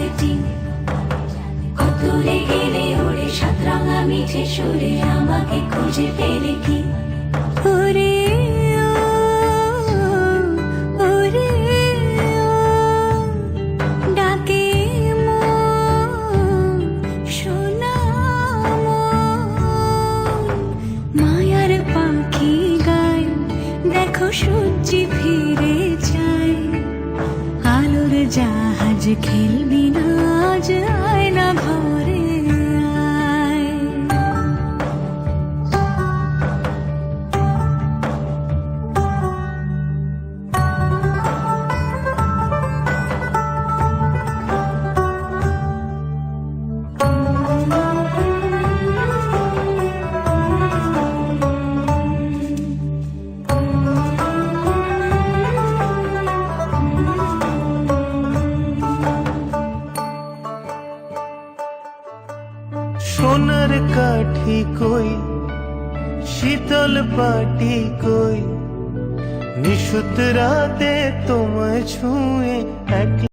চাঁদে টিং। কত গেলে ওরে সাতরাঙা মিঠে সুরে আমাকে খুঁজে পেলে কি? ওরে ওরে ডাকে মন, সোনা মন। মায়ার পাখি গায়, দেখো সূর্যি ফিরে যায়। আলোর জাহাজ খেলবি না আজ, আয় না ঘরে আয়। সোনার কাঠি কই, শীতল পাটি কই, নিশুত রাতে তোমায় ছুঁয়ে এক